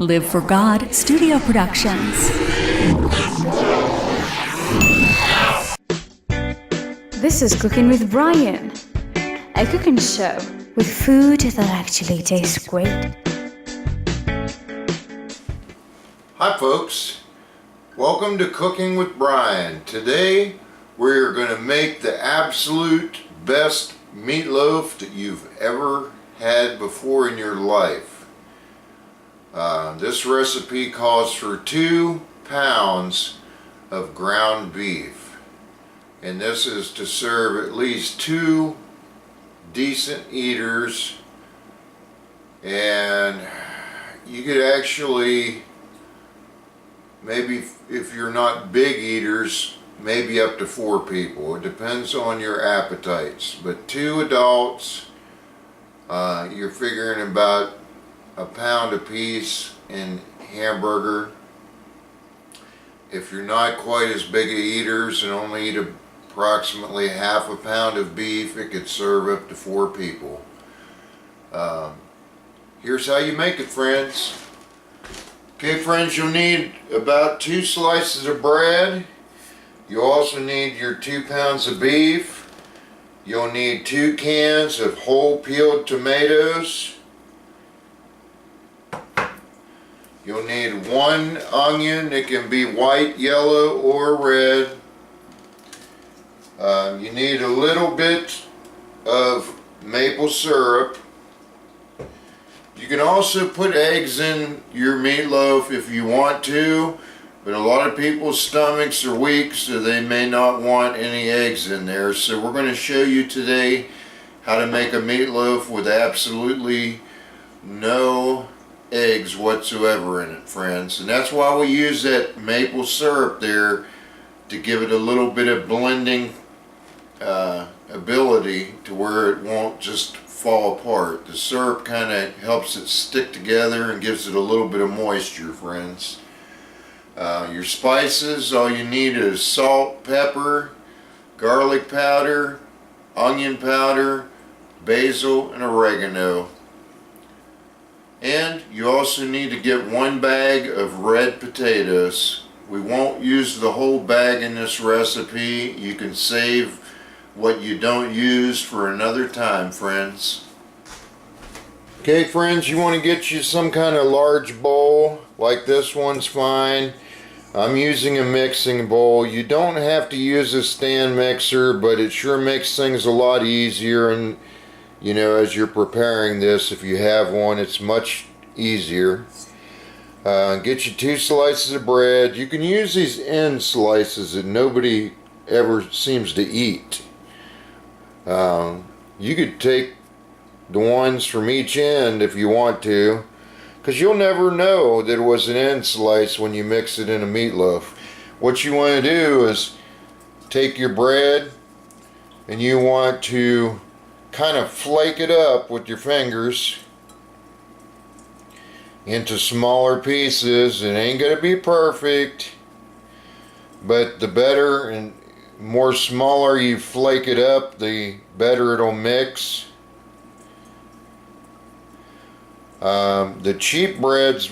Live for God Studio Productions. This is Cooking with Brian, a cooking show with food that actually tastes great. Hi folks, welcome to Cooking with Brian. Today we're going to make the absolute best meatloaf that you've ever had before in your life. This recipe calls for 2 pounds of ground beef, and this is to serve at least 2 decent eaters, and you could actually, maybe if you're not big eaters, maybe up to 4 people. It depends on your appetites, but 2 adults, you're figuring about a pound a piece in hamburger. If you're not quite as big of eaters and only eat approximately half a pound of beef, it could serve up to 4 people. Here's how you make it, friends. Okay, friends, you'll need about 2 slices of bread. You'll also need your 2 pounds of beef. You'll need 2 cans of whole peeled tomatoes. You'll need 1 onion. It can be white, yellow, or red. You need a little bit of maple syrup. You can also put eggs in your meatloaf if you want to, but a lot of people's stomachs are weak, so they may not want any eggs in there. So we're going to show you today how to make a meatloaf with absolutely no eggs whatsoever in it, friends. And that's why we use that maple syrup there, to give it a little bit of blending ability to where it won't just fall apart. The syrup kind of helps it stick together and gives it a little bit of moisture, friends. Your spices, all you need is salt, pepper, garlic powder, onion powder, basil, and oregano. And you also need to get 1 bag of red potatoes. We won't use the whole bag in this recipe. You can save what you don't use for another time, friends. Okay, friends, you want to get you some kind of large bowl, like this one's fine. I'm using a mixing bowl. You don't have to use a stand mixer, but it sure makes things a lot easier, and you know, as you're preparing this, if you have one, it's much easier. Get you 2 slices of bread. You can use these end slices that nobody ever seems to eat. You could take the ones from each end if you want to, because you'll never know that it was an end slice when you mix it in a meatloaf. What you want to do is take your bread and you want to kind of flake it up with your fingers into smaller pieces. It ain't gonna be perfect, but the better and more smaller you flake it up, the better it'll mix. The cheap breads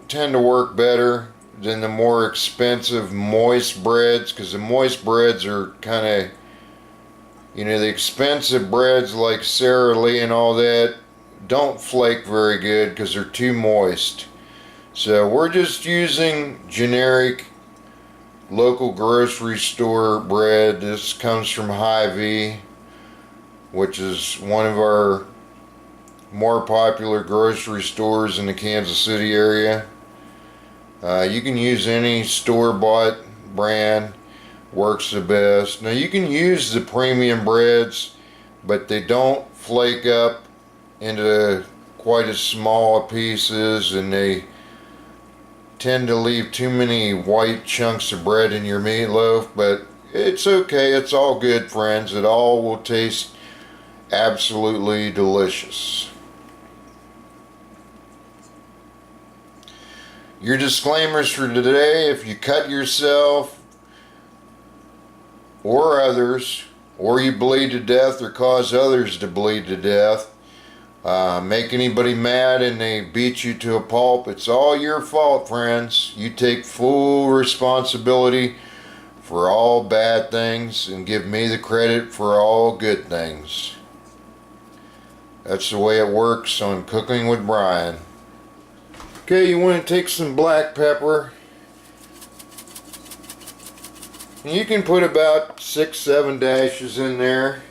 tend to work better than the more expensive moist breads, because the moist breads are kind of, you know, the expensive breads like Sara Lee and all that don't flake very good because they're too moist. So we're just using generic local grocery store bread. This comes from Hy-Vee, which is one of our more popular grocery stores in the Kansas City area. You can use any store-bought brand. Works the best. Now you can use the premium breads, but they don't flake up into quite as small pieces, and they tend to leave too many white chunks of bread in your meatloaf, but it's okay. It's all good, friends. It all will taste absolutely delicious. Your disclaimers for today: if you cut yourself or others, or you bleed to death or cause others to bleed to death, make anybody mad and they beat you to a pulp, it's all your fault, friends. You take full responsibility for all bad things and give me the credit for all good things. That's the way it works on Cooking with Brian. Okay, you want to take some black pepper. You can put about 6-7 dashes in there.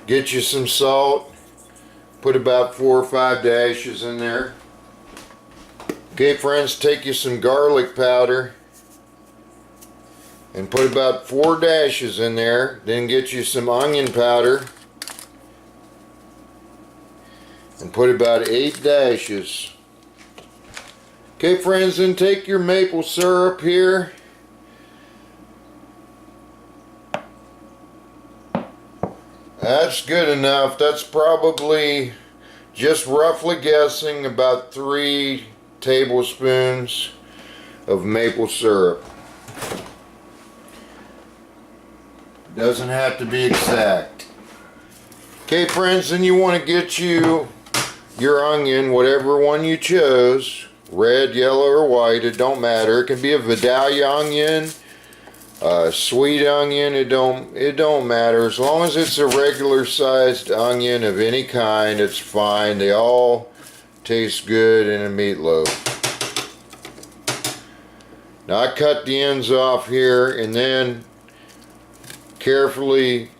Get you some salt. Put about 4 or 5 dashes in there. Okay, friends, take you some garlic powder and put about 4 dashes in there. Then get you some onion powder and put about 8 dashes. Okay, friends, then take your maple syrup here. That's good enough. That's probably, just roughly guessing, about 3 tablespoons of maple syrup. Doesn't have to be exact. Okay, friends, then you want to get you your onion, whatever one you chose, red, yellow, or white, it don't matter. It can be a Vidalia onion, sweet onion, it don't matter. As long as it's a regular sized onion of any kind, it's fine. They all taste good in a meatloaf. Now I cut the ends off here and then carefully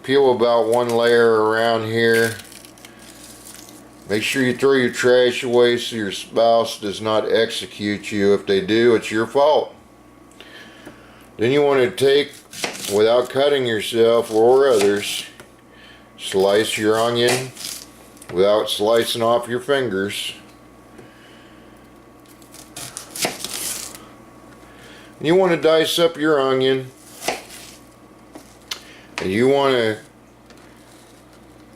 peel about 1 layer around here. Make sure you throw your trash away so your spouse does not execute you. If they do, it's your fault. Then you want to take, without cutting yourself or others, slice your onion without slicing off your fingers. And you want to dice up your onion, and you want to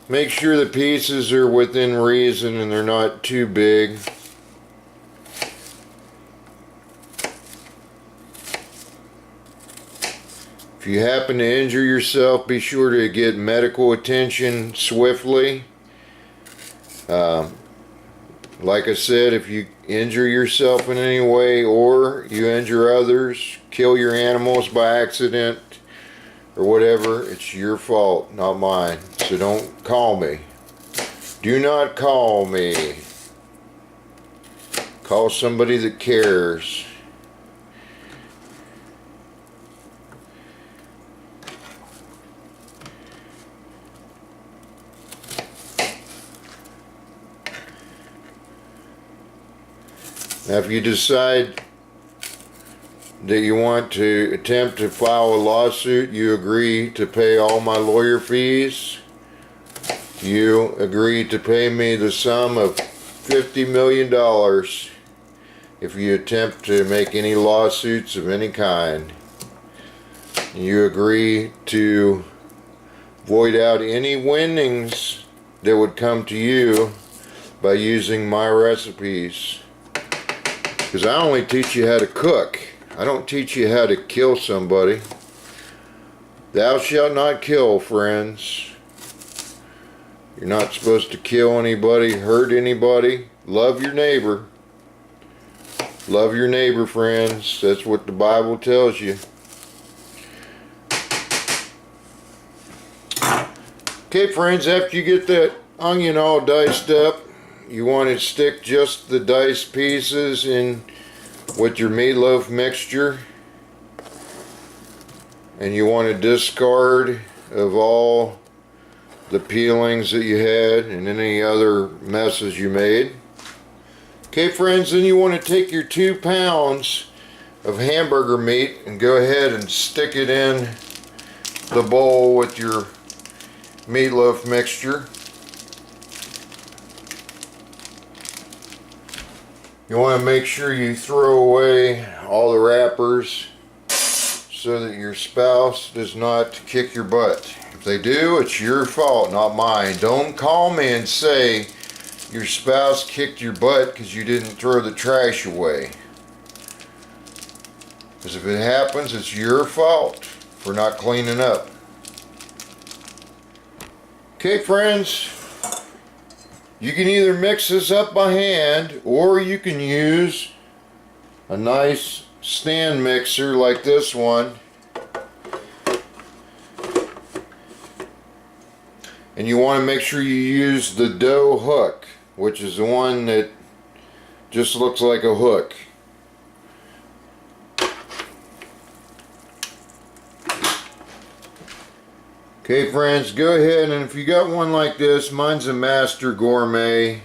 make sure the pieces are within reason and they're not too big. If you happen to injure yourself, be sure to get medical attention swiftly. Like I said, if you injure yourself in any way or you injure others, kill your animals by accident or whatever, it's your fault, not mine. So don't call me. Do not call me. Call somebody that cares. Now, if you decide that you want to attempt to file a lawsuit, you agree to pay all my lawyer fees. You agree to pay me the sum of $50 million if you attempt to make any lawsuits of any kind. You agree to void out any winnings that would come to you by using my recipes. Because I only teach you how to cook. I don't teach you how to kill somebody. Thou shalt not kill, friends. You're not supposed to kill anybody, hurt anybody. Love your neighbor. Love your neighbor, friends. That's what the Bible tells you. Okay, friends, after you get that onion all diced up, you want to stick just the diced pieces in with your meatloaf mixture, and you want to discard of all the peelings that you had and any other messes you made. Okay, friends, then you want to take your 2 pounds of hamburger meat and go ahead and stick it in the bowl with your meatloaf mixture. You want to make sure you throw away all the wrappers so that your spouse does not kick your butt. If they do, it's your fault, not mine. Don't call me and say your spouse kicked your butt because you didn't throw the trash away. Because if it happens, it's your fault for not cleaning up. Okay, friends, You can either mix this up by hand, or you can use a nice stand mixer like this one. And you want to make sure you use the dough hook, which is the one that just looks like a hook. Okay friends, go ahead, and if you got one like this, mine's a Master Gourmet.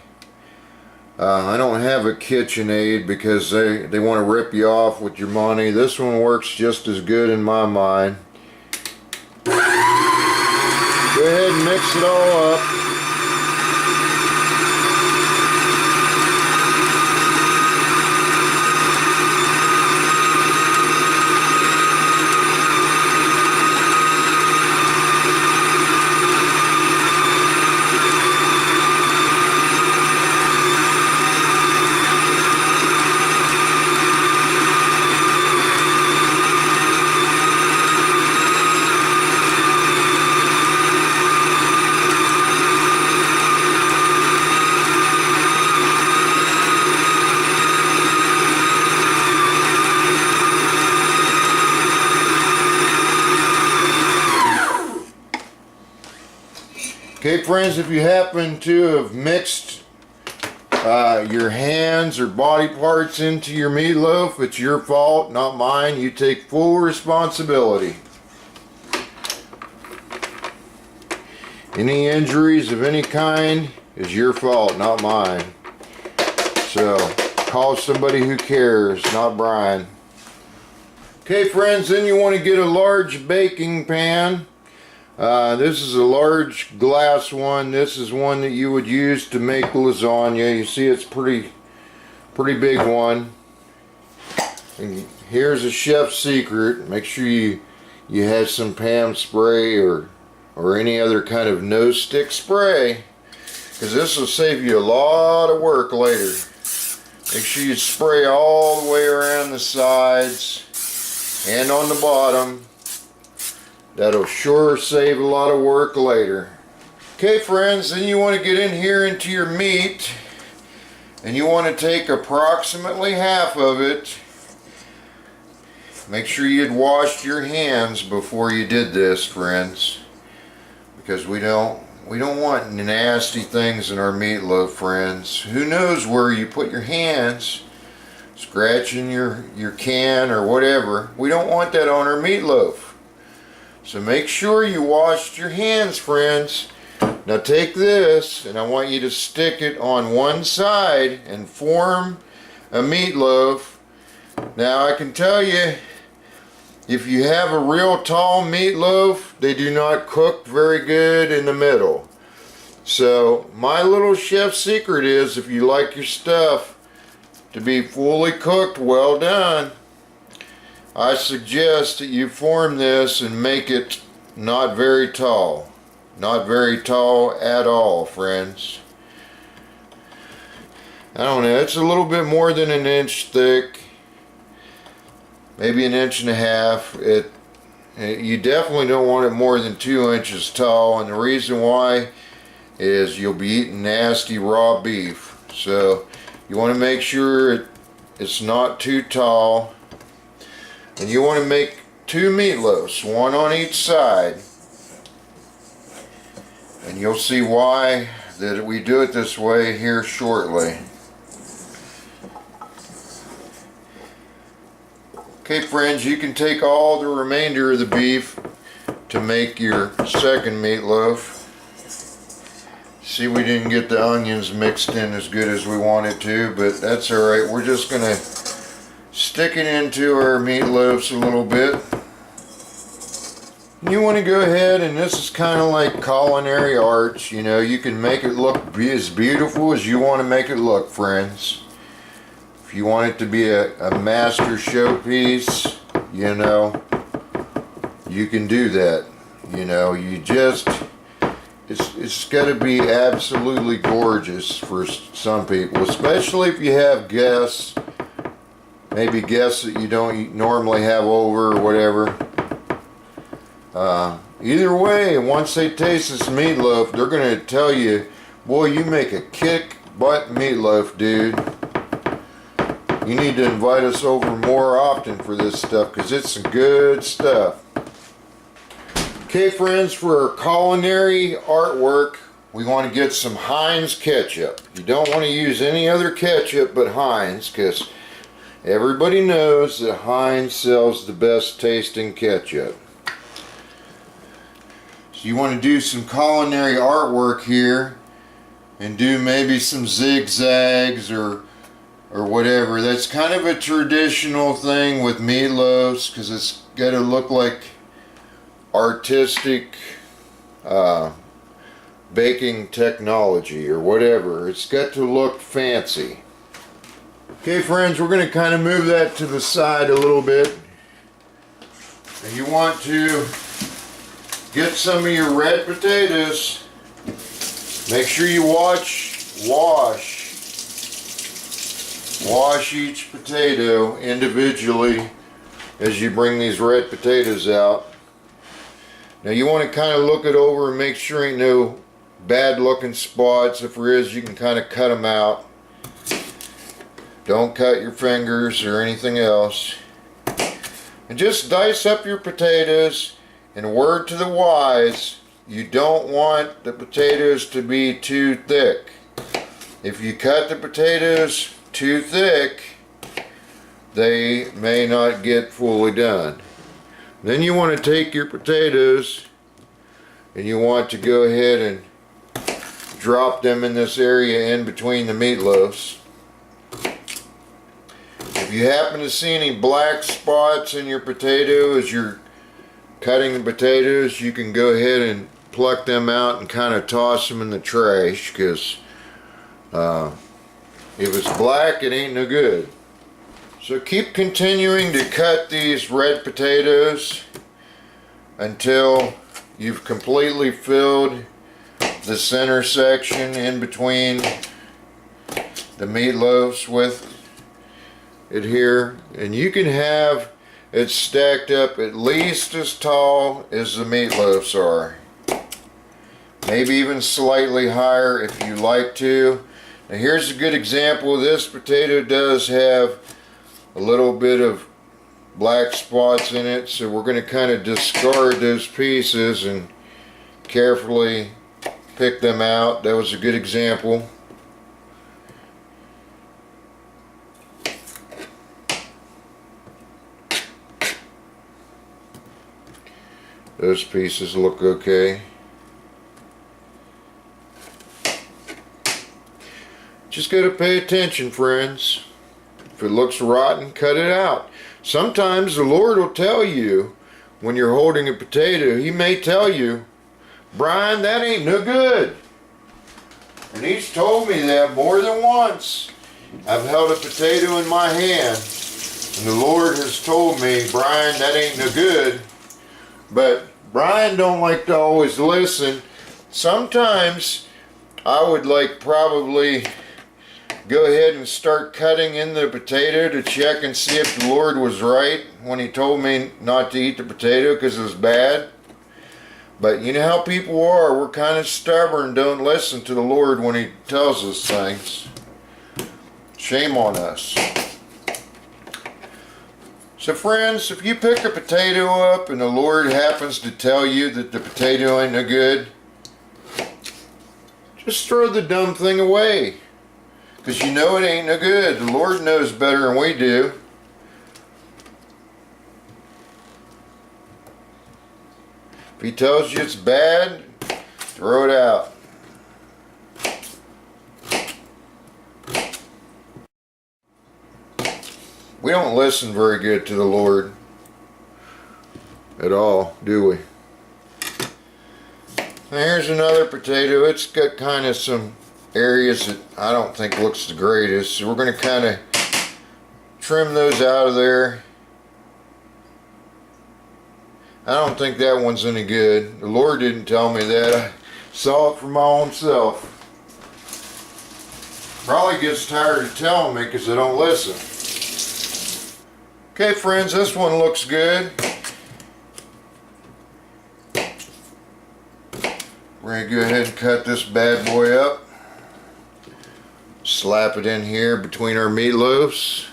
I don't have a KitchenAid because they want to rip you off with your money. This one works just as good in my mind. Go ahead and mix it all up. Okay friends, if you happen to have mixed your hands or body parts into your meatloaf, it's your fault, not mine. You take full responsibility. Any injuries of any kind is your fault, not mine. So call somebody who cares, not Brian. Okay friends, then you want to get a large baking pan. This is a large glass one. This is one that you would use to make lasagna. You see it's pretty big one. And here's a chef's secret. Make sure you have some Pam spray or any other kind of no stick spray, because this will save you a lot of work later. Make sure you spray all the way around the sides and on the bottom. That'll sure save a lot of work later. Okay friends, then you want to get in here into your meat, and you want to take approximately half of it. Make sure you'd washed your hands before you did this, friends, because we don't want nasty things in our meatloaf, friends. Who knows where you put your hands, scratching your can or whatever. We don't want that on our meatloaf. So make sure you washed your hands, friends. Now take this, and I want you to stick it on one side and form a meatloaf. Now I can tell you, if you have a real tall meatloaf, they do not cook very good in the middle. So my little chef's secret is, if you like your stuff to be fully cooked, well done, I suggest that you form this and make it not very tall. Not very tall at all, friends. I don't know, it's a little bit more than an inch thick. Maybe an inch and a half. You definitely don't want it more than 2 inches tall, and the reason why is you'll be eating nasty raw beef. So you want to make sure it's not too tall. And you want to make 2 meatloafs, one on each side. And you'll see why that we do it this way here shortly. Okay friends, you can take all the remainder of the beef to make your second meatloaf. See, we didn't get the onions mixed in as good as we wanted to, but that's alright. We're just going to stick it into our meatloaves a little bit. You want to go ahead, and this is kind of like culinary arts, you know, you can make it look as beautiful as you want to make it look, friends. If you want it to be a master showpiece, you know, you can do that. You know, you just, it's got to be absolutely gorgeous for some people, especially if you have guests. Maybe guests that you don't normally have over or whatever. Either way, once they taste this meatloaf, they're going to tell you Boy, you make a kick-butt meatloaf, dude. You need to invite us over more often for this stuff, because it's some good stuff. Okay, friends, for our culinary artwork, we want to get some Heinz ketchup. You don't want to use any other ketchup but Heinz, because everybody knows that Heinz sells the best tasting ketchup. So you want to do some culinary artwork here and do maybe some zigzags or whatever. That's kind of a traditional thing with meatloafs, because it's got to look like artistic baking technology or whatever. It's got to look fancy. Okay, friends, we're going to kind of move that to the side a little bit. And you want to get some of your red potatoes. Make sure you wash each potato individually as you bring these red potatoes out. Now you want to kind of look it over and make sure ain't no bad looking spots. If there is, you can kind of cut them out. Don't cut your fingers or anything else. And just dice up your potatoes. And word to the wise, you don't want the potatoes to be too thick. If you cut the potatoes too thick, they may not get fully done. Then you want to take your potatoes and you want to go ahead and drop them in this area in between the meatloafs. If you happen to see any black spots in your potato as you're cutting the potatoes, you can go ahead and pluck them out and kind of toss them in the trash, because if it's black, it ain't no good. So keep continuing to cut these red potatoes until you've completely filled the center section in between the meatloafs with it here. And you can have it stacked up at least as tall as the meatloafs are. Maybe even slightly higher if you like to. Now here's a good example. This potato does have a little bit of black spots in it, so we're going to kind of discard those pieces and carefully pick them out. That was a good example. Those pieces look okay. Just got to pay attention, friends. If it looks rotten, cut it out. Sometimes the Lord will tell you when you're holding a potato, He may tell you, Brian, that ain't no good. And He's told me that more than once. I've held a potato in my hand and the Lord has told me, Brian, that ain't no good. But Brian don't like to always listen. Sometimes I would probably go ahead and start cutting in the potato to check and see if the Lord was right when He told me not to eat the potato because it was bad. But you know how people are. We're kind of stubborn, don't listen to the Lord when He tells us things. Shame on us. So friends, if you pick a potato up and the Lord happens to tell you that the potato ain't no good, just throw the dumb thing away. Because you know it ain't no good. The Lord knows better than we do. If He tells you it's bad, throw it out. We don't listen very good to the Lord at all, do we? Now here's another potato. It's got kind of some areas that I don't think looks the greatest, so we're going to kind of trim those out of there. I don't think that one's any good. The Lord didn't tell me that. I saw it for my own self. Probably gets tired of telling me because I don't listen. Okay friends, this one looks good. We're going to go ahead and cut this bad boy up. slap it in here between our meatloafs.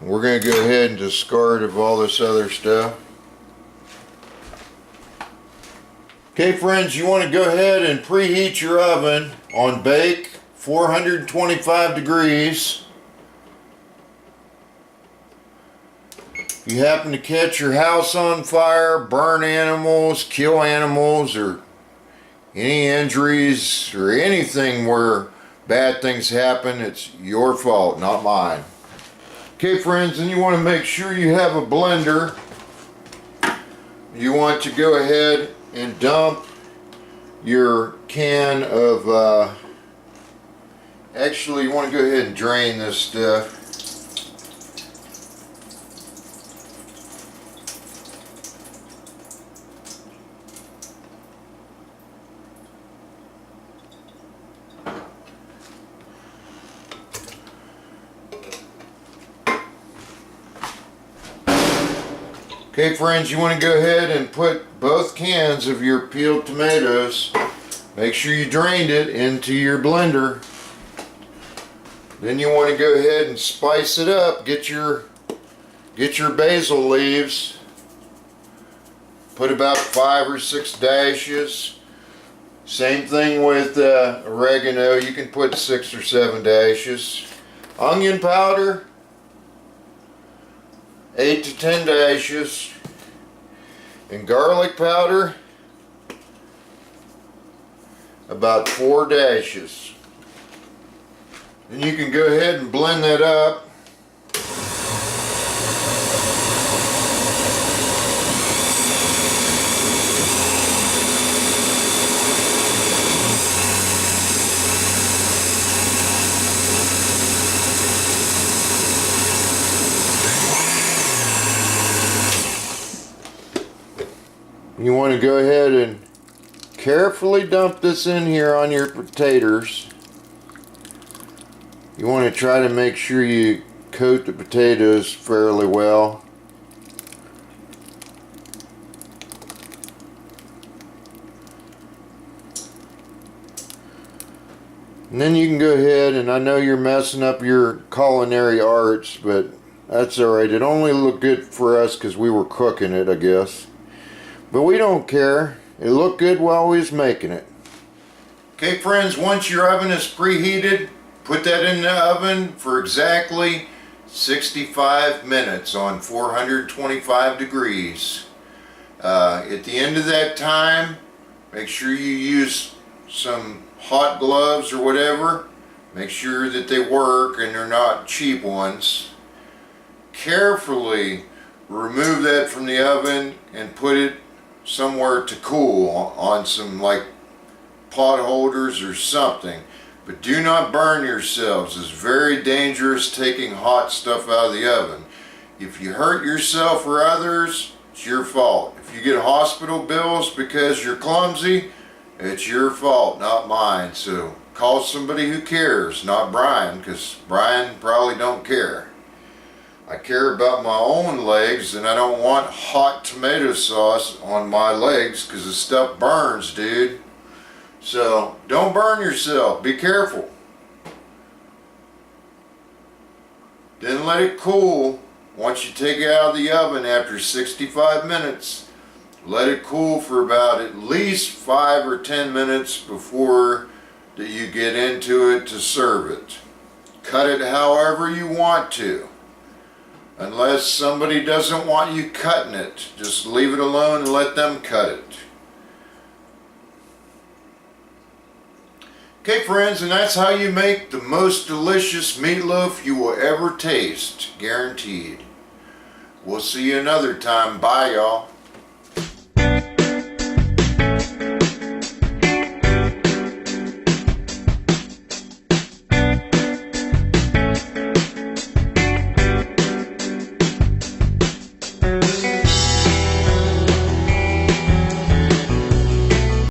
We're going to go ahead and discard of all this other stuff. Okay friends, you want to go ahead and preheat your oven on bake 425 degrees. If you happen to catch your house on fire, burn animals, kill animals, or any injuries or anything where bad things happen, it's your fault, not mine. Okay friends, and you want to make sure you have a blender. You want to go ahead and dump your can of, actually you want to go ahead and drain this stuff. Okay friends, you want to go ahead and put both cans of your peeled tomatoes, make sure you drained it, into your blender. Then you want to go ahead and spice it up. Get your basil leaves. Put about 5 or 6 dashes. Same thing with oregano. You can put 6 or 7 dashes. Onion powder, 8 to 10 dashes, and garlic powder, about 4 dashes. Then you can go ahead and blend that up. You want to go ahead and carefully dump this in here on your potatoes. You want to try to make sure you coat the potatoes fairly well. And then you can go ahead, and I know you're messing up your culinary arts, but that's alright. It only looked good for us because we were cooking it, I guess. But we don't care. It looked good while we was making it. Okay friends, once your oven is preheated, put that in the oven for exactly 65 minutes on 425 degrees. At the end of that time, make sure you use some hot gloves or whatever. Make sure that they work and they're not cheap ones. Carefully remove that from the oven and put it somewhere to cool on some like pot holders or something. But do not burn yourselves. It's very dangerous taking hot stuff out of the oven. If you hurt yourself or others, it's your fault. If you get hospital bills because you're clumsy, it's your fault, not mine. So call somebody who cares, not Brian, because Brian probably don't care. I care about my own legs, and I don't want hot tomato sauce on my legs because the stuff burns, dude. So don't burn yourself. Be careful. Then let it cool. Once you take it out of the oven after 65 minutes, let it cool for about at least 5 or 10 minutes before that you get into it to serve it. Cut it however you want to. Unless somebody doesn't want you cutting it, just leave it alone and let them cut it. Okay friends, and that's how you make the most delicious meatloaf you will ever taste, guaranteed. We'll see you another time. Bye y'all.